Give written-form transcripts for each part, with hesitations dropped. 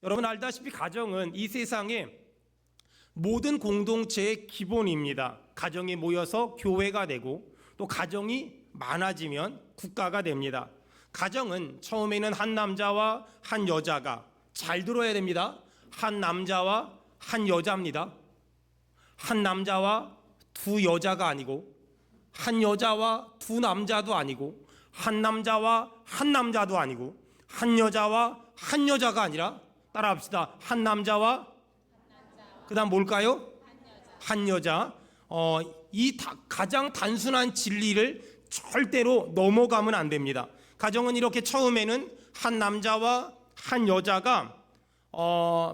여러분 알다시피 가정은 이 세상의 모든 공동체의 기본입니다. 가정이 모여서 교회가 되고 또 가정이 많아지면 국가가 됩니다. 가정은 처음에는 한 남자와 한 여자가, 잘 들어야 됩니다. 한 남자와 한 여자입니다. 한 남자와 두 여자가 아니고, 한 여자와 두 남자도 아니고, 한 남자와 한 남자도 아니고, 한 여자와 한 여자가 아니라, 따라합시다. 한 남자와 그 다음 뭘까요? 한 여자. 가장 단순한 진리를 절대로 넘어가면 안 됩니다. 가정은 이렇게 처음에는 한 남자와 한 여자가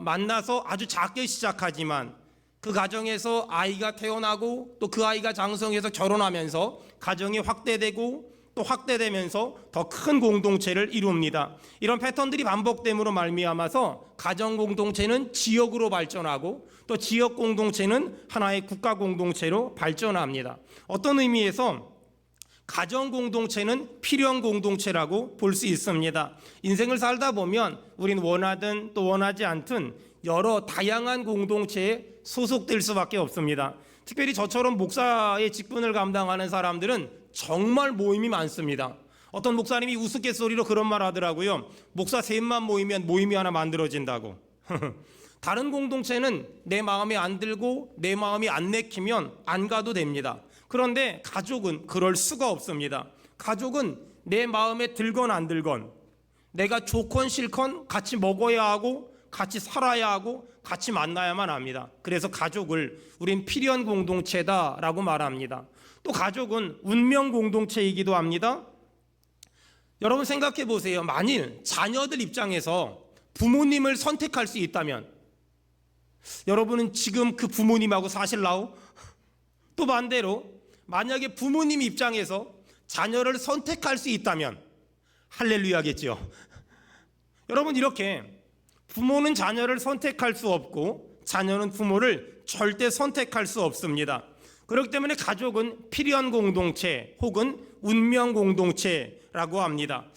만나서 아주 작게 시작하지만 그 가정에서 아이가 태어나고 또 그 아이가 장성해서 결혼하면서 가정이 확대되고 또 확대되면서 더 큰 공동체를 이룹니다. 이런 패턴들이 반복됨으로 말미암아서 가정 공동체는 지역으로 발전하고 또 지역 공동체는 하나의 국가 공동체로 발전합니다. 어떤 의미에서 가정 공동체는 필연 공동체라고 볼 수 있습니다. 인생을 살다 보면 우린 원하든 또 원하지 않든 여러 다양한 공동체에 소속될 수밖에 없습니다. 특별히 저처럼 목사의 직분을 감당하는 사람들은 정말 모임이 많습니다. 어떤 목사님이 우스갯소리로 그런 말 하더라고요. 목사 셋만 모이면 모임이 하나 만들어진다고. 다른 공동체는 내 마음에 안 들고 내 마음이 안 내키면 안 가도 됩니다. 그런데 가족은 그럴 수가 없습니다. 가족은 내 마음에 들건 안 들건, 내가 좋건 싫건 같이 먹어야 하고 같이 살아야 하고 같이 만나야만 합니다. 그래서 가족을 우린 필연 공동체다라고 말합니다. 또 가족은 운명 공동체이기도 합니다. 여러분 생각해 보세요. 만일 자녀들 입장에서 부모님을 선택할 수 있다면 여러분은 지금 그 부모님하고 사실라오? 또 반대로 만약에 부모님 입장에서 자녀를 선택할 수 있다면 할렐루야겠죠. 여러분 이렇게 부모는 자녀를 선택할 수 없고 자녀는 부모를 절대 선택할 수 없습니다. 그렇기 때문에 가족은 필연 공동체 혹은 운명 공동체라고 합니다.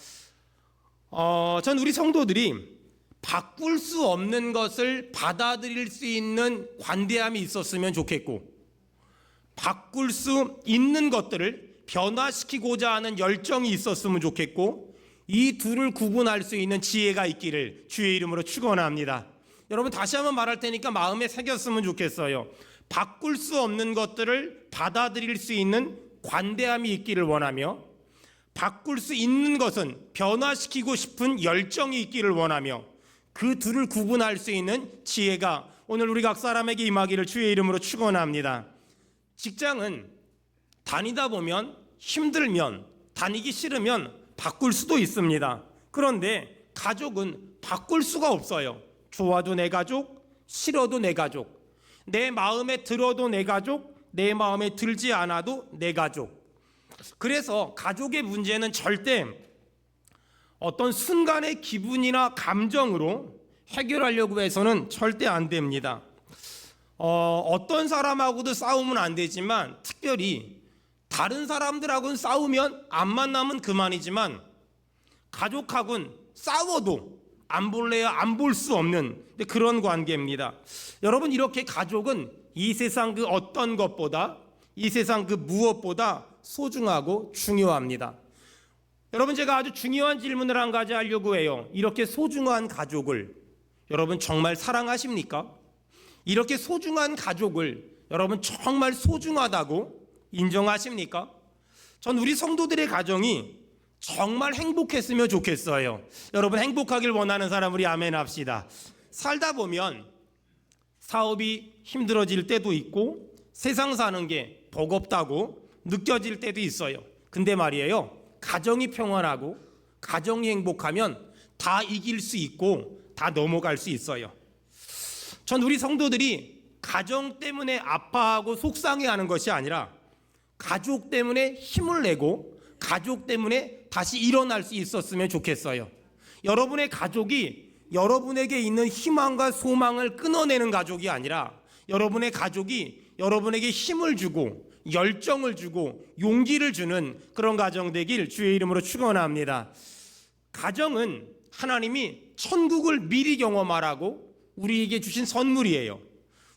전 우리 성도들이 바꿀 수 없는 것을 받아들일 수 있는 관대함이 있었으면 좋겠고, 바꿀 수 있는 것들을 변화시키고자 하는 열정이 있었으면 좋겠고, 이 둘을 구분할 수 있는 지혜가 있기를 주의 이름으로 축원합니다. 여러분 다시 한번 말할 테니까 마음에 새겼으면 좋겠어요. 바꿀 수 없는 것들을 받아들일 수 있는 관대함이 있기를 원하며, 바꿀 수 있는 것은 변화시키고 싶은 열정이 있기를 원하며, 그 둘을 구분할 수 있는 지혜가 오늘 우리 각 사람에게 임하기를 주의 이름으로 축원합니다. 직장은 다니다 보면 힘들면, 다니기 싫으면 바꿀 수도 있습니다. 그런데 가족은 바꿀 수가 없어요. 좋아도 내 가족, 싫어도 내 가족, 내 마음에 들어도 내 가족, 내 마음에 들지 않아도 내 가족. 그래서 가족의 문제는 절대 어떤 순간의 기분이나 감정으로 해결하려고 해서는 절대 안 됩니다. 어떤 사람하고도 싸우면 안 되지만 특별히 다른 사람들하고는 싸우면 안 만나면 그만이지만 가족하고는 싸워도 안 볼래야 안 볼 수 없는 그런 관계입니다. 여러분 이렇게 가족은 이 세상 그 어떤 것보다, 이 세상 그 무엇보다 소중하고 중요합니다. 여러분 제가 아주 중요한 질문을 한 가지 하려고 해요. 이렇게 소중한 가족을 여러분 정말 사랑하십니까? 이렇게 소중한 가족을 여러분 정말 소중하다고 인정하십니까? 전 우리 성도들의 가정이 정말 행복했으면 좋겠어요. 여러분 행복하길 원하는 사람 우리 아멘 합시다. 살다 보면 사업이 힘들어질 때도 있고 세상 사는 게 버겁다고 느껴질 때도 있어요. 근데 말이에요, 가정이 평안하고 가정이 행복하면 다 이길 수 있고 다 넘어갈 수 있어요. 전 우리 성도들이 가정 때문에 아파하고 속상해하는 것이 아니라 가족 때문에 힘을 내고 가족 때문에 다시 일어날 수 있었으면 좋겠어요. 여러분의 가족이 여러분에게 있는 희망과 소망을 끊어내는 가족이 아니라 여러분의 가족이 여러분에게 힘을 주고 열정을 주고 용기를 주는 그런 가정 되길 주의 이름으로 축원합니다. 가정은 하나님이 천국을 미리 경험하라고 우리에게 주신 선물이에요.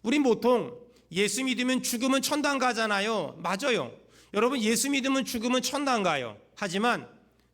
우린 보통 예수 믿으면 죽으면 천당 가잖아요. 맞아요. 여러분, 예수 믿으면 죽으면 천당 가요. 하지만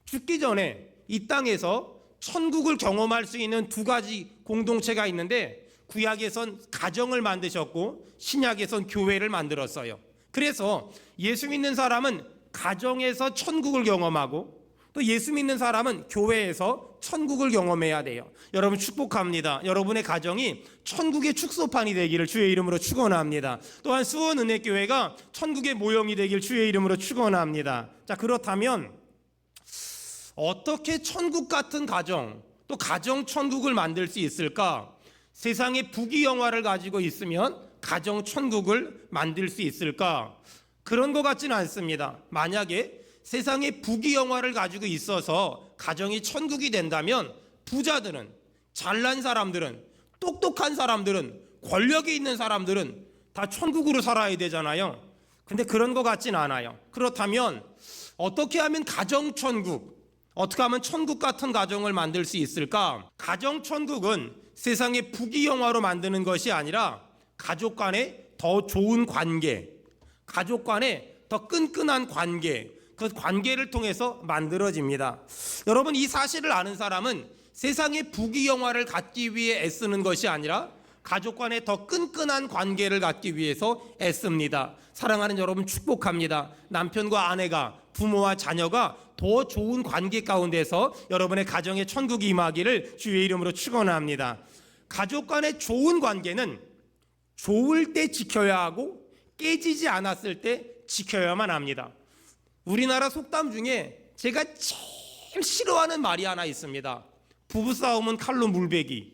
죽기 전에 이 땅에서 천국을 경험할 수 있는 두 가지 공동체가 있는데, 구약에선 가정을 만드셨고 신약에선 교회를 만들었어요. 그래서 예수 믿는 사람은 가정에서 천국을 경험하고, 또 예수 믿는 사람은 교회에서 천국을 경험해야 돼요. 여러분, 축복합니다. 여러분의 가정이 천국의 축소판이 되기를 주의 이름으로 축원합니다. 또한 수원은혜교회가 천국의 모형이 되길 주의 이름으로 축원합니다. 자, 그렇다면 어떻게 천국 같은 가정, 또 가정 천국을 만들 수 있을까? 세상에 부귀영화를 가지고 있으면 가정 천국을 만들 수 있을까? 그런 것 같지는 않습니다. 만약에 세상에 부귀영화를 가지고 있어서 가정이 천국이 된다면 부자들은, 잘난 사람들은, 똑똑한 사람들은, 권력이 있는 사람들은 다 천국으로 살아야 되잖아요. 근데 그런 것 같진 않아요. 그렇다면 어떻게 하면 가정 천국, 어떻게 하면 천국 같은 가정을 만들 수 있을까? 가정 천국은 세상의 부귀영화로 만드는 것이 아니라 가족 간의 더 좋은 관계, 가족 간의 더 끈끈한 관계, 그 관계를 통해서 만들어집니다. 여러분, 이 사실을 아는 사람은 세상의 부귀영화를 갖기 위해 애쓰는 것이 아니라 가족 간의 더 끈끈한 관계를 갖기 위해서 애씁니다. 사랑하는 여러분, 축복합니다. 남편과 아내가, 부모와 자녀가 더 좋은 관계 가운데서 여러분의 가정에 천국이 임하기를 주의 이름으로 축원합니다. 가족 간의 좋은 관계는 좋을 때 지켜야 하고 깨지지 않았을 때 지켜야만 합니다. 우리나라 속담 중에 제가 제일 싫어하는 말이 하나 있습니다. 부부싸움은 칼로 물베기.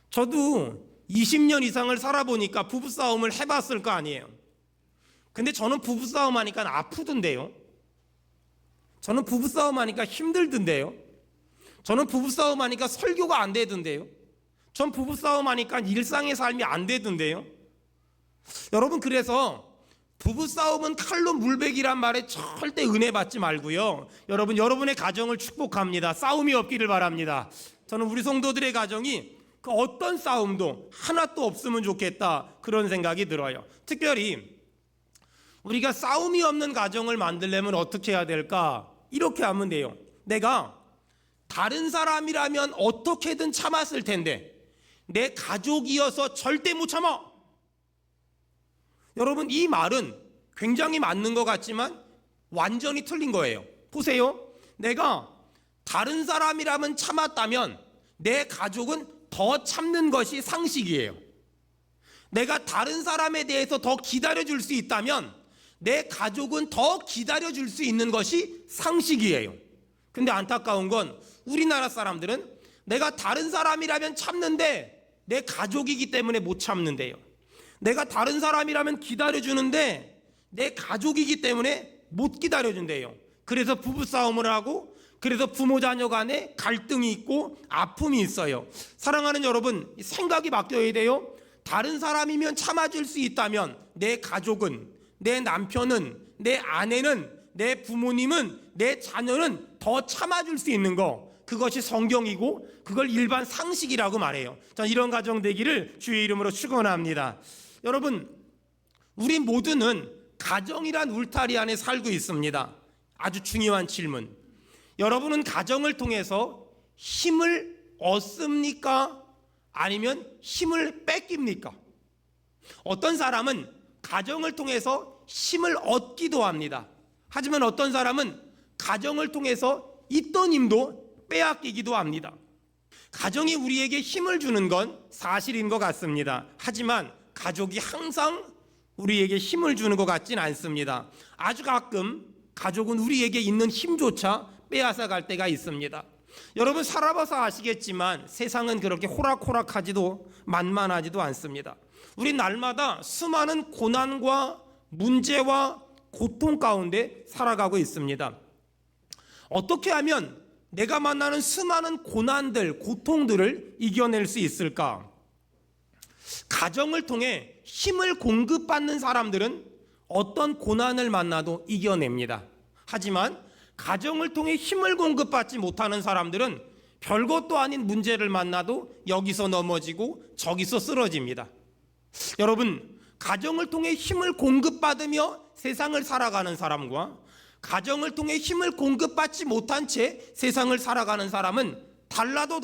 저도 20년 이상을 살아보니까 부부싸움을 해봤을 거 아니에요. 근데 저는 부부싸움 하니까 아프던데요. 저는 부부싸움 하니까 힘들던데요. 저는 부부싸움 하니까 설교가 안 되던데요. 전 부부싸움 하니까 일상의 삶이 안 되던데요. 여러분, 그래서 부부싸움은 칼로 물베기란 말에 절대 은혜 받지 말고요. 여러분, 여러분의 가정을 축복합니다. 싸움이 없기를 바랍니다. 저는 우리 성도들의 가정이 그 어떤 싸움도 하나도 없으면 좋겠다, 그런 생각이 들어요. 특별히 우리가 싸움이 없는 가정을 만들려면 어떻게 해야 될까? 이렇게 하면 돼요. 내가 다른 사람이라면 어떻게든 참았을 텐데 내 가족이어서 절대 못 참아. 여러분, 이 말은 굉장히 맞는 것 같지만 완전히 틀린 거예요. 보세요. 내가 다른 사람이라면 참았다면 내 가족은 더 참는 것이 상식이에요. 내가 다른 사람에 대해서 더 기다려줄 수 있다면 내 가족은 더 기다려줄 수 있는 것이 상식이에요. 근데 안타까운 건 우리나라 사람들은 내가 다른 사람이라면 참는데 내 가족이기 때문에 못 참는데요. 내가 다른 사람이라면 기다려주는데 내 가족이기 때문에 못 기다려준대요. 그래서 부부싸움을 하고, 그래서 부모 자녀 간에 갈등이 있고 아픔이 있어요. 사랑하는 여러분, 생각이 바뀌어야 돼요. 다른 사람이면 참아줄 수 있다면 내 가족은, 내 남편은, 내 아내는, 내 부모님은, 내 자녀는 더 참아줄 수 있는 거, 그것이 성경이고 그걸 일반 상식이라고 말해요. 전 이런 가정 되기를 주의 이름으로 축원합니다. 여러분, 우리 모두는 가정이란 울타리 안에 살고 있습니다. 아주 중요한 질문. 여러분은 가정을 통해서 힘을 얻습니까? 아니면 힘을 뺏깁니까? 어떤 사람은 가정을 통해서 힘을 얻기도 합니다. 하지만 어떤 사람은 가정을 통해서 있던 힘도 빼앗기기도 합니다. 가정이 우리에게 힘을 주는 건 사실인 것 같습니다. 하지만 가족이 항상 우리에게 힘을 주는 것 같진 않습니다. 아주 가끔 가족은 우리에게 있는 힘조차 빼앗아 갈 때가 있습니다. 여러분, 살아봐서 아시겠지만 세상은 그렇게 호락호락하지도 만만하지도 않습니다. 우리 날마다 수많은 고난과 문제와 고통 가운데 살아가고 있습니다. 어떻게 하면 내가 만나는 수많은 고난들, 고통들을 이겨낼 수 있을까? 가정을 통해 힘을 공급받는 사람들은 어떤 고난을 만나도 이겨냅니다. 하지만 가정을 통해 힘을 공급받지 못하는 사람들은 별것도 아닌 문제를 만나도 여기서 넘어지고 저기서 쓰러집니다. 여러분, 가정을 통해 힘을 공급받으며 세상을 살아가는 사람과 가정을 통해 힘을 공급받지 못한 채 세상을 살아가는 사람은 달라도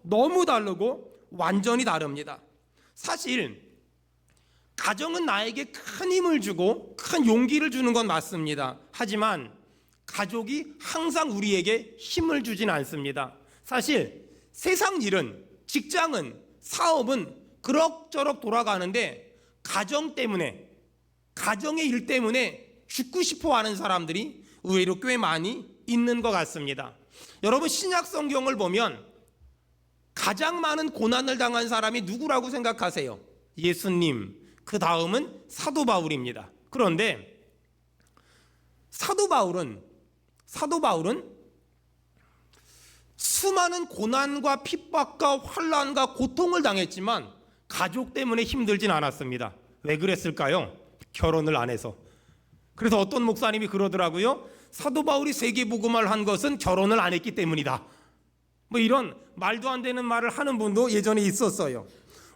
너무 다르고 완전히 다릅니다. 사실 가정은 나에게 큰 힘을 주고 큰 용기를 주는 건 맞습니다. 하지만 가족이 항상 우리에게 힘을 주진 않습니다. 사실 세상 일은, 직장은, 사업은 그럭저럭 돌아가는데 가정 때문에, 가정의 일 때문에 죽고 싶어 하는 사람들이 의외로 꽤 많이 있는 것 같습니다. 여러분, 신약 성경을 보면 가장 많은 고난을 당한 사람이 누구라고 생각하세요? 예수님, 그 다음은 사도 바울입니다. 그런데 사도 바울은 수많은 고난과 핍박과 환난과 고통을 당했지만 가족 때문에 힘들진 않았습니다. 왜 그랬을까요? 결혼을 안 해서. 그래서 어떤 목사님이 그러더라고요. 사도 바울이 세계복음화를 한 것은 결혼을 안 했기 때문이다. 뭐 이런 말도 안 되는 말을 하는 분도 예전에 있었어요.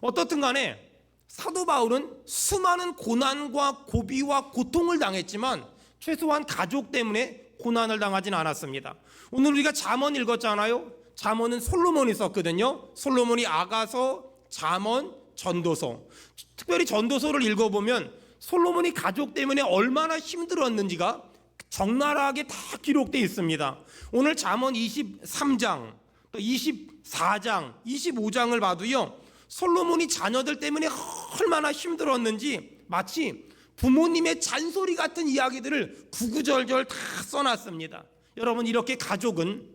어떻든 간에 사도 바울은 수많은 고난과 고비와 고통을 당했지만 최소한 가족 때문에 고난을 당하진 않았습니다. 오늘 우리가 잠언 읽었잖아요. 잠언은 솔로몬이 썼거든요. 솔로몬이 아가서, 잠언, 전도서. 특별히 전도서를 읽어보면 솔로몬이 가족 때문에 얼마나 힘들었는지가 적나라하게 다 기록되어 있습니다. 오늘 잠언 23장, 또 24장, 25장을 봐도요, 솔로몬이 자녀들 때문에 얼마나 힘들었는지 마치 부모님의 잔소리 같은 이야기들을 구구절절 다 써놨습니다. 여러분, 이렇게 가족은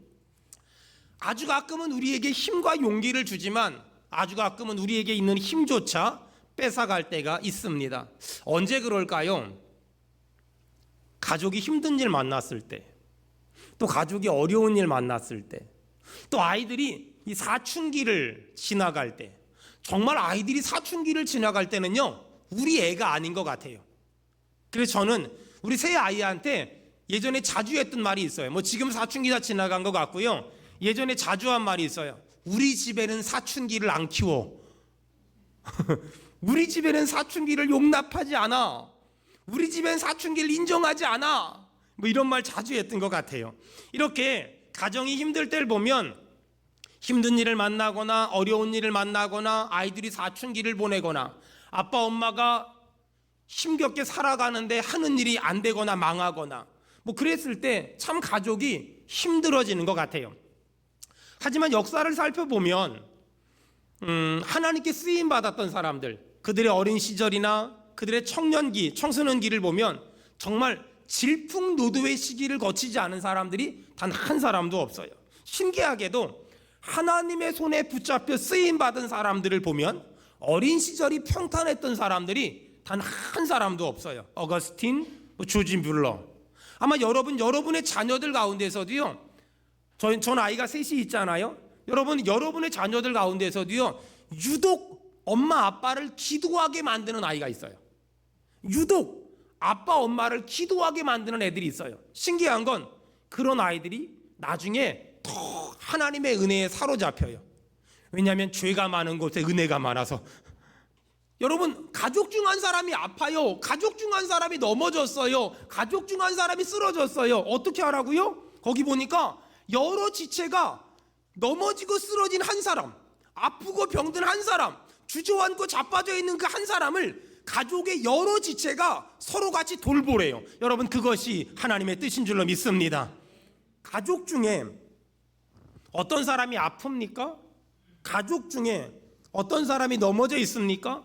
아주 가끔은 우리에게 힘과 용기를 주지만 아주 가끔은 우리에게 있는 힘조차 뺏어갈 때가 있습니다. 언제 그럴까요? 가족이 힘든 일 만났을 때, 또 가족이 어려운 일 만났을 때, 또 아이들이 이 사춘기를 지나갈 때, 정말 아이들이 사춘기를 지나갈 때는요, 우리 애가 아닌 것 같아요. 그래서 저는 우리 새 아이한테 예전에 자주 했던 말이 있어요. 뭐 지금 사춘기 다 지나간 것 같고요. 예전에 자주 한 말이 있어요. 우리 집에는 사춘기를 안 키워. 우리 집에는 사춘기를 용납하지 않아. 우리 집엔 사춘기를 인정하지 않아. 뭐 이런 말 자주 했던 것 같아요. 이렇게 가정이 힘들 때를 보면 힘든 일을 만나거나 어려운 일을 만나거나 아이들이 사춘기를 보내거나 아빠 엄마가 힘겹게 살아가는데 하는 일이 안 되거나 망하거나 뭐 그랬을 때 참 가족이 힘들어지는 것 같아요. 하지만 역사를 살펴보면 하나님께 쓰임 받았던 사람들, 그들의 어린 시절이나 그들의 청년기, 청소년기를 보면 정말 질풍노도의 시기를 거치지 않은 사람들이 단 한 사람도 없어요. 신기하게도 하나님의 손에 붙잡혀 쓰임 받은 사람들을 보면 어린 시절이 평탄했던 사람들이 단 한 사람도 없어요. 어거스틴, 조지 뮬러. 아마 여러분의 자녀들 가운데서도요. 전 아이가 셋이 있잖아요. 여러분의 자녀들 가운데서도요. 유독 엄마 아빠를 기도하게 만드는 아이가 있어요. 유독 아빠 엄마를 기도하게 만드는 애들이 있어요. 신기한 건 그런 아이들이 나중에 더 하나님의 은혜에 사로잡혀요. 왜냐하면 죄가 많은 곳에 은혜가 많아서. 여러분, 가족 중 한 사람이 아파요. 가족 중 한 사람이 넘어졌어요. 가족 중 한 사람이 쓰러졌어요. 어떻게 하라고요? 거기 보니까 여러 지체가 넘어지고 쓰러진 한 사람, 아프고 병든 한 사람, 주저앉고 자빠져 있는 그 한 사람을 가족의 여러 지체가 서로 같이 돌보래요. 여러분, 그것이 하나님의 뜻인 줄로 믿습니다. 가족 중에 어떤 사람이 아픕니까? 가족 중에 어떤 사람이 넘어져 있습니까?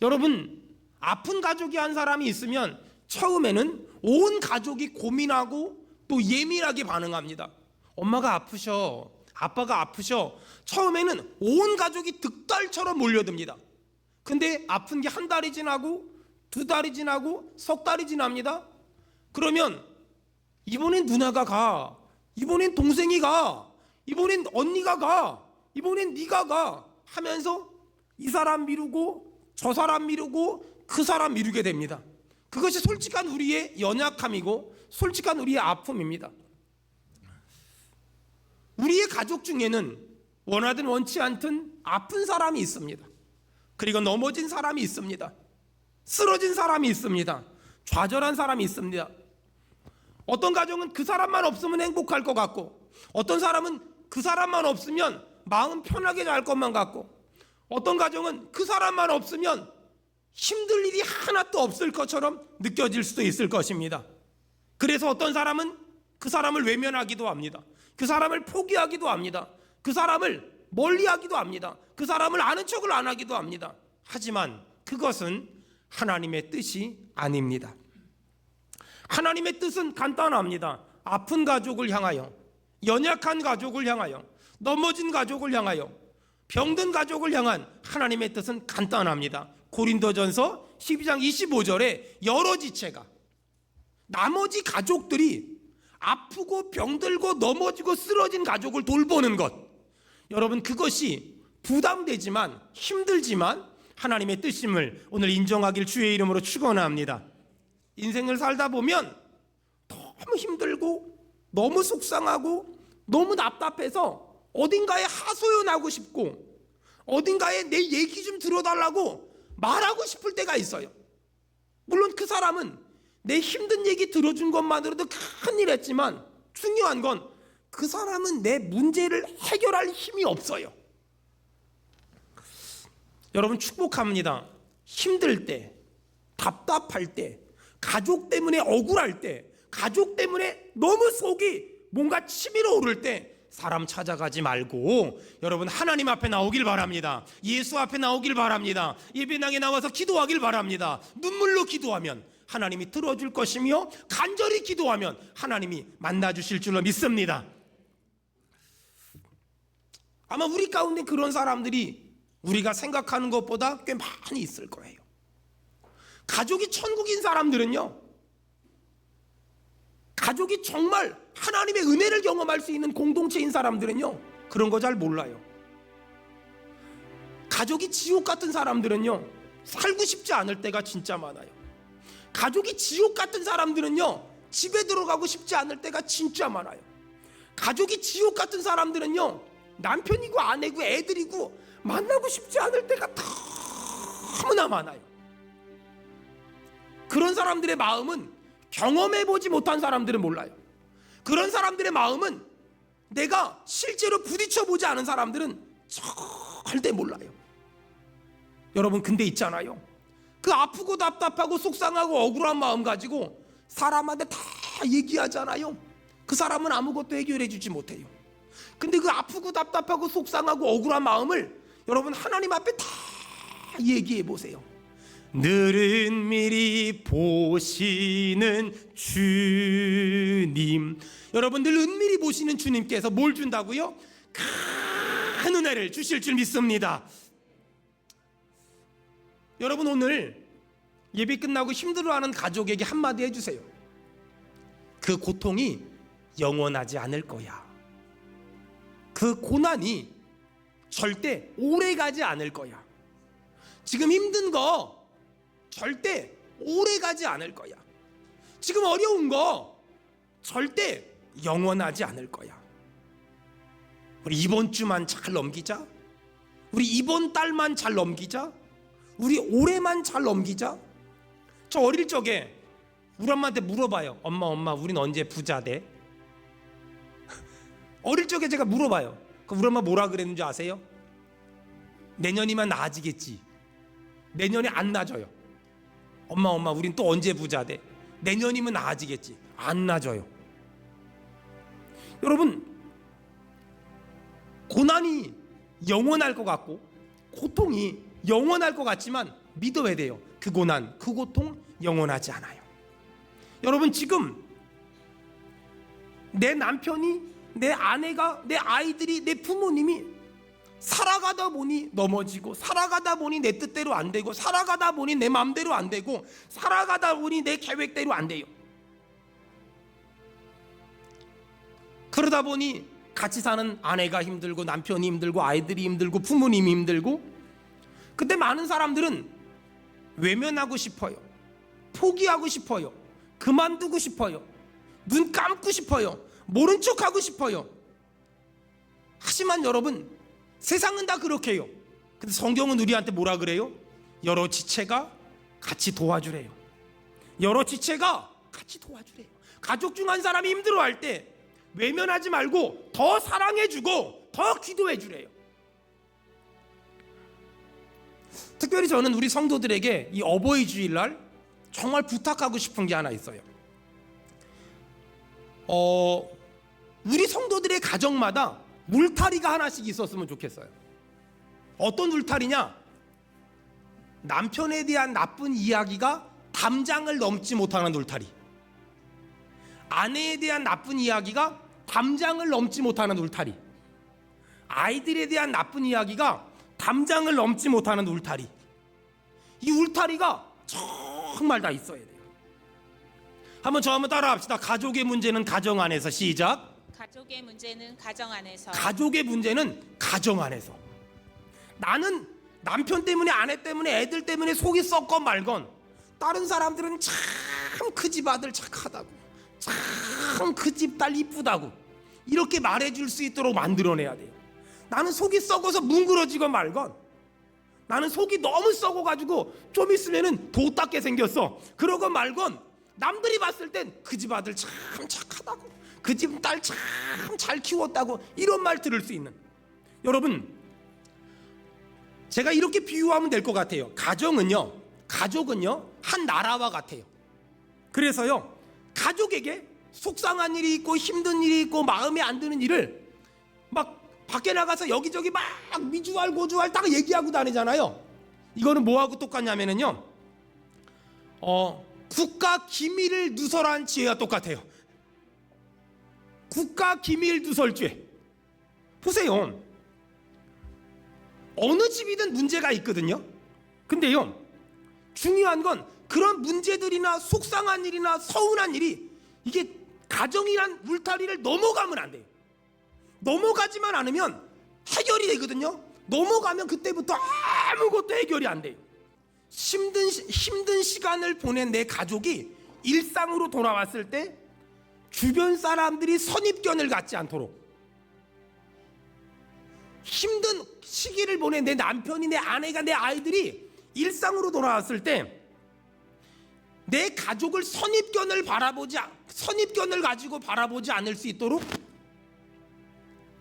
여러분, 아픈 가족이 한 사람이 있으면 처음에는 온 가족이 고민하고 또 예민하게 반응합니다. 엄마가 아프셔, 아빠가 아프셔. 처음에는 온 가족이 득달처럼 몰려듭니다. 근데 아픈 게 한 달이 지나고 두 달이 지나고 석 달이 지납니다. 그러면 이번엔 누나가 가, 이번엔 동생이 가, 이번엔 언니가 가, 이번엔 네가 가 하면서 이 사람 미루고 저 사람 미루고 그 사람 미루게 됩니다. 그것이 솔직한 우리의 연약함이고 솔직한 우리의 아픔입니다. 우리의 가족 중에는 원하든 원치 않든 아픈 사람이 있습니다. 그리고 넘어진 사람이 있습니다. 쓰러진 사람이 있습니다. 좌절한 사람이 있습니다. 어떤 가정은 그 사람만 없으면 행복할 것 같고, 어떤 사람은 그 사람만 없으면 마음 편하게 잘 것만 같고, 어떤 가정은 그 사람만 없으면 힘들 일이 하나도 없을 것처럼 느껴질 수도 있을 것입니다. 그래서 어떤 사람은 그 사람을 외면하기도 합니다. 그 사람을 포기하기도 합니다. 그 사람을 멀리하기도 합니다. 그 사람을 아는 척을 안 하기도 합니다. 하지만 그것은 하나님의 뜻이 아닙니다. 하나님의 뜻은 간단합니다. 아픈 가족을 향하여, 연약한 가족을 향하여, 넘어진 가족을 향하여, 병든 가족을 향한 하나님의 뜻은 간단합니다. 고린도전서 12장 25절에 여러 지체가, 나머지 가족들이 아프고 병들고 넘어지고 쓰러진 가족을 돌보는 것, 여러분 그것이 부담되지만 힘들지만 하나님의 뜻임을 오늘 인정하길 주의 이름으로 축원합니다. 인생을 살다 보면 너무 힘들고 너무 속상하고 너무 답답해서 어딘가에 하소연하고 싶고 어딘가에 내 얘기 좀 들어달라고 말하고 싶을 때가 있어요. 물론 그 사람은 내 힘든 얘기 들어준 것만으로도 큰일 했지만 중요한 건 그 사람은 내 문제를 해결할 힘이 없어요. 여러분 축복합니다. 힘들 때, 답답할 때, 가족 때문에 억울할 때, 가족 때문에 너무 속이 뭔가 치밀어 오를 때 사람 찾아가지 말고 여러분 하나님 앞에 나오길 바랍니다. 예수 앞에 나오길 바랍니다. 예배당에 나와서 기도하길 바랍니다. 눈물로 기도하면 하나님이 들어줄 것이며 간절히 기도하면 하나님이 만나주실 줄로 믿습니다. 아마 우리 가운데 그런 사람들이 우리가 생각하는 것보다 꽤 많이 있을 거예요. 가족이 천국인 사람들은요, 가족이 정말 하나님의 은혜를 경험할 수 있는 공동체인 사람들은요, 그런 거 잘 몰라요. 가족이 지옥 같은 사람들은요, 살고 싶지 않을 때가 진짜 많아요. 가족이 지옥 같은 사람들은요, 집에 들어가고 싶지 않을 때가 진짜 많아요. 가족이 지옥 같은 사람들은요, 남편이고 아내고 애들이고 만나고 싶지 않을 때가 너무나 많아요. 그런 사람들의 마음은 경험해보지 못한 사람들은 몰라요. 그런 사람들의 마음은 내가 실제로 부딪혀보지 않은 사람들은 절대 몰라요. 여러분 근데 있잖아요, 그 아프고 답답하고 속상하고 억울한 마음 가지고 사람한테 다 얘기하잖아요. 그 사람은 아무것도 해결해주지 못해요. 근데 그 아프고 답답하고 속상하고 억울한 마음을 여러분 하나님 앞에 다 얘기해보세요. 늘은 미리 보시는 주님, 여러분 늘 은밀히 보시는 주님께서 뭘 준다고요? 큰 은혜를 주실 줄 믿습니다. 여러분 오늘 예배 끝나고 힘들어하는 가족에게 한마디 해주세요. 그 고통이 영원하지 않을 거야. 그 고난이 절대 오래 가지 않을 거야. 지금 힘든 거 절대 오래 가지 않을 거야. 지금 어려운 거 절대 영원하지 않을 거야. 우리 이번 주만 잘 넘기자. 우리 이번 달만 잘 넘기자. 우리 올해만 잘 넘기자. 저 어릴 적에 우리 엄마한테 물어봐요. 엄마 우린 언제 부자 돼? 어릴 적에 제가 물어봐요. 우리 엄마 뭐라 그랬는지 아세요? 내년이면 나아지겠지. 내년에 안 나아져요. 엄마 우린 또 언제 부자 돼? 내년이면 나아지겠지. 안 나아져요. 여러분 고난이 영원할 것 같고 고통이 영원할 것 같지만 믿어야 돼요. 그 고난, 그 고통 영원하지 않아요. 여러분 지금 내 남편이, 내 아내가, 내 아이들이, 내 부모님이 살아가다 보니 넘어지고, 살아가다 보니 내 뜻대로 안 되고, 살아가다 보니 내 마음대로 안 되고, 살아가다 보니 내 계획대로 안 돼요. 그러다 보니 같이 사는 아내가 힘들고, 남편이 힘들고, 아이들이 힘들고, 부모님이 힘들고, 그때 많은 사람들은 외면하고 싶어요. 포기하고 싶어요. 그만두고 싶어요. 눈 감고 싶어요. 모른 척하고 싶어요. 하지만 여러분, 세상은 다 그렇게 해요. 근데 성경은 우리한테 뭐라 그래요? 여러 지체가 같이 도와주래요. 여러 지체가 같이 도와주래요. 가족 중 한 사람이 힘들어할 때 외면하지 말고 더 사랑해주고 더 기도해주래요. 특별히 저는 우리 성도들에게 이 어버이 주일날 정말 부탁하고 싶은 게 하나 있어요. 우리 성도들의 가정마다 울타리가 하나씩 있었으면 좋겠어요. 어떤 울타리냐? 남편에 대한 나쁜 이야기가 담장을 넘지 못하는 울타리, 아내에 대한 나쁜 이야기가 담장을 넘지 못하는 울타리, 아이들에 대한 나쁜 이야기가 담장을 넘지 못하는 울타리. 이 울타리가 정말 다 있어야 돼요. 저 한번 따라합시다. 가족의 문제는 가정 안에서. 시작. 가족의 문제는 가정 안에서. 가족의 문제는 가정 안에서. 나는 남편 때문에, 아내 때문에, 애들 때문에 속이 썩건 말건 다른 사람들은 참 그 집 아들 착하다고, 참 그 집 딸 이쁘다고 이렇게 말해줄 수 있도록 만들어내야 돼요. 나는 속이 썩어서 뭉그러지건 말건, 나는 속이 너무 썩어가지고 좀 있으면은 도 닦게 생겼어 그러건 말건, 남들이 봤을 땐 그 집 아들 참 착하다고, 그 집 딸 참 잘 키웠다고 이런 말 들을 수 있는. 여러분, 제가 이렇게 비유하면 될 것 같아요. 가족은요 한 나라와 같아요. 그래서요, 가족에게 속상한 일이 있고 힘든 일이 있고 마음에 안 드는 일을 막 밖에 나가서 여기저기 막 미주알 고주알 딱 얘기하고 다니잖아요. 이거는 뭐하고 똑같냐면요, 국가 기밀을 누설한 죄와 똑같아요. 국가 기밀 누설죄. 보세요, 어느 집이든 문제가 있거든요. 근데요, 중요한 건 그런 문제들이나 속상한 일이나 서운한 일이 이게 가정이란 울타리를 넘어가면 안 돼요. 넘어가지만 않으면 해결이 되거든요. 넘어가면 그때부터 아무것도 해결이 안 돼요. 힘든 시간을 보낸 내 가족이 일상으로 돌아왔을 때 주변 사람들이 선입견을 갖지 않도록, 힘든 시기를 보낸 내 남편이, 내 아내가, 내 아이들이 일상으로 돌아왔을 때 내 가족을 선입견을 가지고 바라보지 않을 수 있도록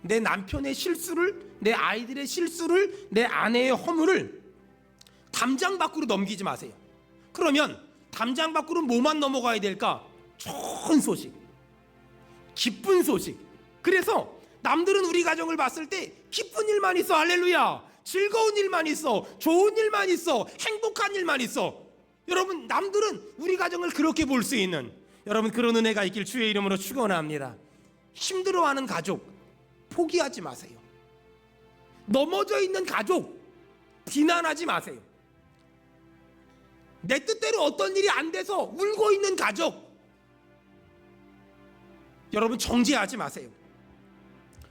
내 남편의 실수를, 내 아이들의 실수를, 내 아내의 허물을 담장 밖으로 넘기지 마세요. 그러면 담장 밖으로 뭐만 넘어가야 될까? 좋은 소식, 기쁜 소식. 그래서 남들은 우리 가정을 봤을 때 기쁜 일만 있어, 할렐루야, 즐거운 일만 있어, 좋은 일만 있어, 행복한 일만 있어. 여러분, 남들은 우리 가정을 그렇게 볼 수 있는, 여러분, 그런 은혜가 있길 주의 이름으로 축원합니다. 힘들어하는 가족 포기하지 마세요. 넘어져 있는 가족 비난하지 마세요. 내 뜻대로 어떤 일이 안 돼서 울고 있는 가족, 여러분, 정죄하지 마세요.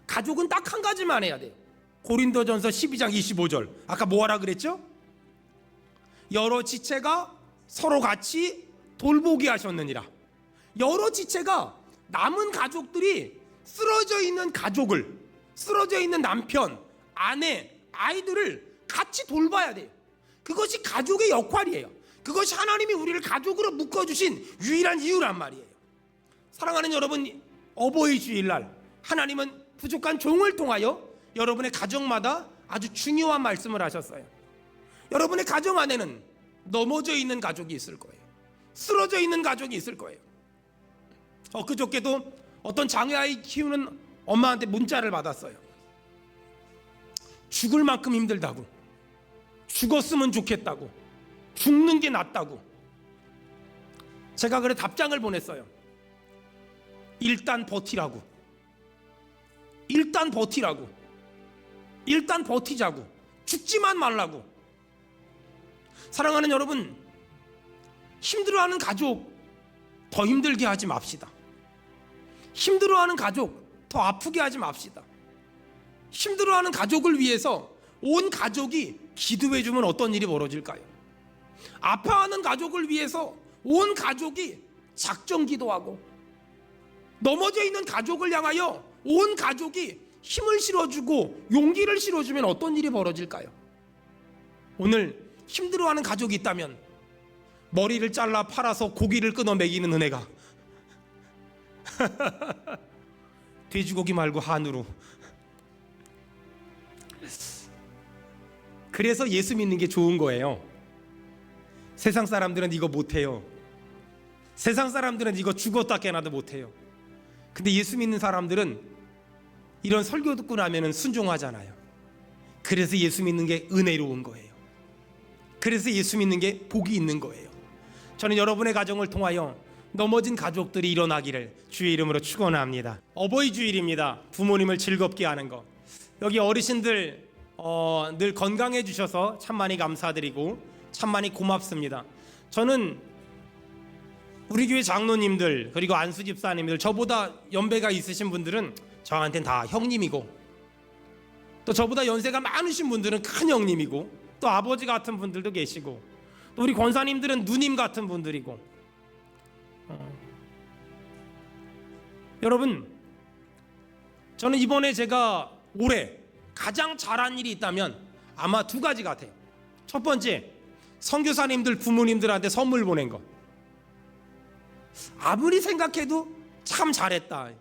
가족은 딱 한 가지만 해야 돼요. 고린도전서 12장 25절. 아까 뭐 하라 그랬죠? 여러 지체가 서로 같이 돌보게 하셨느니라. 여러 지체가 남은 가족들이 쓰러져 있는 가족을, 쓰러져 있는 남편, 아내, 아이들을 같이 돌봐야 돼요. 그것이 가족의 역할이에요. 그것이 하나님이 우리를 가족으로 묶어주신 유일한 이유란 말이에요. 사랑하는 여러분, 어버이 주일날 하나님은 부족한 종을 통하여 여러분의 가정마다 아주 중요한 말씀을 하셨어요. 여러분의 가정 안에는 넘어져 있는 가족이 있을 거예요. 쓰러져 있는 가족이 있을 거예요. 그저께도 어떤 장애아이 키우는 엄마한테 문자를 받았어요. 죽을 만큼 힘들다고, 죽었으면 좋겠다고, 죽는 게 낫다고. 제가 그래 답장을 보냈어요. 일단 버티라고, 일단 버티라고, 일단 버티자고, 죽지만 말라고. 사랑하는 여러분, 힘들어하는 가족 더 힘들게 하지 맙시다. 힘들어하는 가족 더 아프게 하지 맙시다. 힘들어하는 가족을 위해서 온 가족이 기도해주면 어떤 일이 벌어질까요? 아파하는 가족을 위해서 온 가족이 작정 기도하고, 넘어져 있는 가족을 향하여 온 가족이 힘을 실어주고 용기를 실어주면 어떤 일이 벌어질까요? 오늘 힘들어하는 가족이 있다면 머리를 잘라 팔아서 고기를 끊어 먹이는 은혜가 돼지고기 말고 한우로. 그래서 예수 믿는 게 좋은 거예요. 세상 사람들은 이거 못해요. 세상 사람들은 이거 죽었다 깨나도 못해요. 근데 예수 믿는 사람들은 이런 설교 듣고 나면 순종하잖아요. 그래서 예수 믿는 게 은혜로운 거예요. 그래서 예수 믿는 게 복이 있는 거예요. 저는 여러분의 가정을 통하여 넘어진 가족들이 일어나기를 주의 이름으로 축원합니다. 어버이 주일입니다. 부모님을 즐겁게 하는 거. 여기 어르신들 늘 건강해 주셔서 참 많이 감사드리고 참 많이 고맙습니다. 저는 우리 교회 장로님들 그리고 안수 집사님들, 저보다 연배가 있으신 분들은 저한테는 다 형님이고, 또 저보다 연세가 많으신 분들은 큰 형님이고, 또 아버지 같은 분들도 계시고, 또 우리 권사님들은 누님 같은 분들이고. 여러분, 저는 이번에 제가 올해 가장 잘한 일이 있다면 아마 두 가지 같아요. 첫 번째, 선교사님들 부모님들한테 선물 보낸 거. 아무리 생각해도 참 잘했다.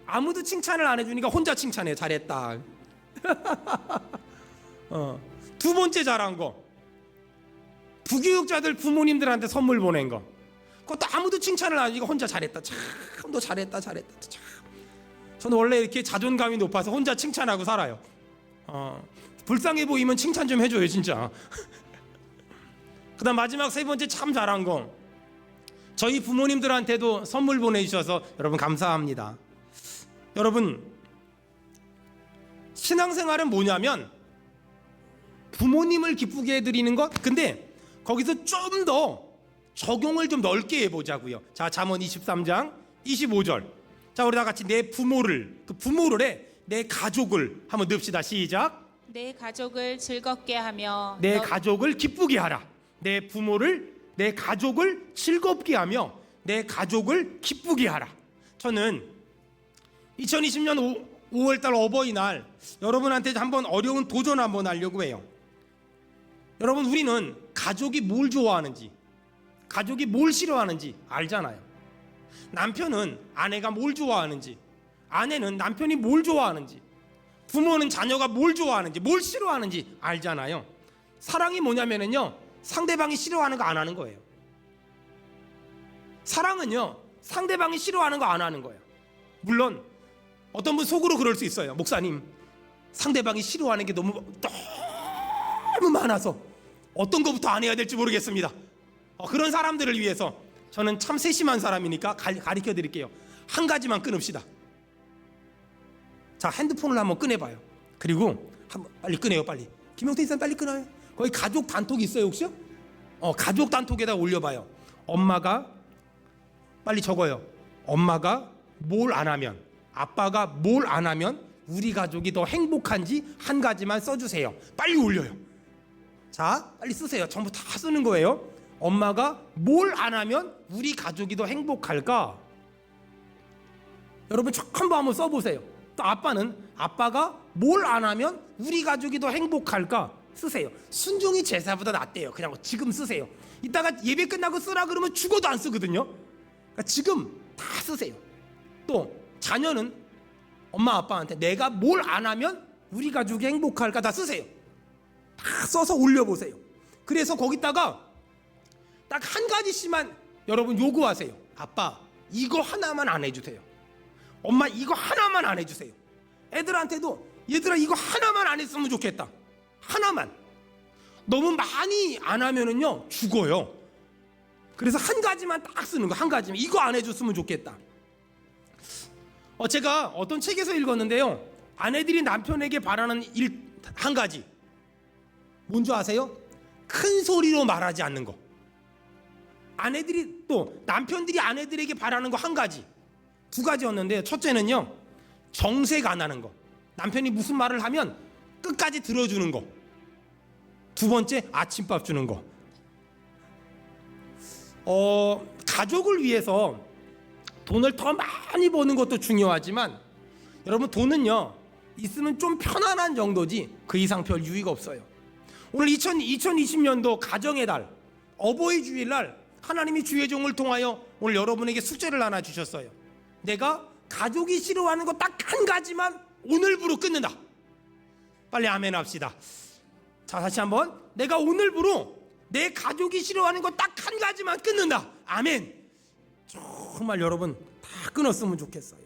아무도 칭찬을 안 해주니까 혼자 칭찬해. 잘했다. 두 번째 잘한 거, 부교육자들 부모님들한테 선물 보낸 거. 그것도 아무도 칭찬을 안 해주니까 혼자 잘했다. 참 너 잘했다 참. 저는 원래 이렇게 자존감이 높아서 혼자 칭찬하고 살아요. 불쌍해 보이면 칭찬 좀 해줘요 진짜. 그다음 마지막 세 번째 참 잘한 거, 저희 부모님들한테도 선물 보내주셔서 여러분 감사합니다. 여러분, 신앙생활은 뭐냐면 부모님을 기쁘게 해드리는 것. 근데 거기서 좀 더 적용을 좀 넓게 해보자고요. 자, 잠언 23장 25절. 자, 우리 다 같이 내 부모를, 그 부모를 해, 내 가족을 한번 넣읍시다. 시작. 내 가족을 즐겁게 하며 내 가족을 기쁘게 하라. 내 부모를, 내 가족을 즐겁게 하며 내 가족을 기쁘게 하라. 저는 2020년 5월달 어버이날 여러분한테 한번 어려운 도전 한번 하려고 해요. 여러분, 우리는 가족이 뭘 좋아하는지, 가족이 뭘 싫어하는지 알잖아요. 남편은 아내가 뭘 좋아하는지, 아내는 남편이 뭘 좋아하는지, 부모는 자녀가 뭘 좋아하는지, 뭘 싫어하는지 알잖아요. 사랑이 뭐냐면요, 상대방이 싫어하는 거 안 하는 거예요. 사랑은요, 상대방이 싫어하는 거 안 하는 거예요. 물론 어떤 분 속으로 그럴 수 있어요. 목사님, 상대방이 싫어하는 게 너무 많아서 어떤 것부터 안 해야 될지 모르겠습니다. 그런 사람들을 위해서 저는 참 세심한 사람이니까 가르쳐 드릴게요. 한 가지만 끊읍시다. 자, 핸드폰을 한번 꺼내봐요. 그리고 한번 빨리 꺼내요. 빨리. 김영태 이사님 빨리 끊어요. 거기 가족 단톡 있어요 혹시요? 가족 단톡에다 올려봐요. 엄마가, 빨리 적어요. 엄마가 뭘 안 하면, 아빠가 뭘 안 하면 우리 가족이 더 행복한지 한 가지만 써주세요. 빨리 올려요. 자, 빨리 쓰세요. 전부 다 쓰는 거예요. 엄마가 뭘 안 하면 우리 가족이 더 행복할까? 여러분 전부 한번 써보세요. 또 아빠는, 아빠가 뭘 안 하면 우리 가족이 더 행복할까? 쓰세요. 순종이 제사보다 낫대요. 그냥 지금 쓰세요. 이따가 예배 끝나고 쓰라 그러면 죽어도 안 쓰거든요. 그러니까 지금 다 쓰세요. 또 자녀는 엄마 아빠한테 내가 뭘 안 하면 우리 가족이 행복할까? 다 쓰세요. 다 써서 올려보세요. 그래서 거기다가 딱 한 가지씩만 여러분 요구하세요. 아빠, 이거 하나만 안 해주세요. 엄마, 이거 하나만 안 해주세요. 애들한테도 얘들아 이거 하나만 안 했으면 좋겠다. 하나만. 너무 많이 안 하면은요 죽어요. 그래서 한 가지만 딱 쓰는 거. 한 가지만 이거 안 해줬으면 좋겠다. 제가 어떤 책에서 읽었는데요, 아내들이 남편에게 바라는 일 한 가지 뭔지 아세요? 큰 소리로 말하지 않는 거. 아내들이, 또 남편들이 아내들에게 바라는 거 한 가지, 두 가지였는데, 첫째는요 정색 안 하는 거. 남편이 무슨 말을 하면 끝까지 들어주는 거. 두 번째, 아침밥 주는 거. 가족을 위해서 돈을 더 많이 버는 것도 중요하지만, 여러분 돈은요 있으면 좀 편안한 정도지 그 이상 별 유의가 없어요. 오늘 2020년도 가정의 달 어버이 주일날 하나님이 주의 종을 통하여 오늘 여러분에게 숙제를 하나 주셨어요. 내가 가족이 싫어하는 거 딱 한 가지만 오늘부로 끊는다. 빨리 아멘 합시다. 자, 다시 한번. 내가 오늘부로 내 가족이 싫어하는 거 딱 한 가지만 끊는다. 아멘. 정말 여러분 다 끊었으면 좋겠어요.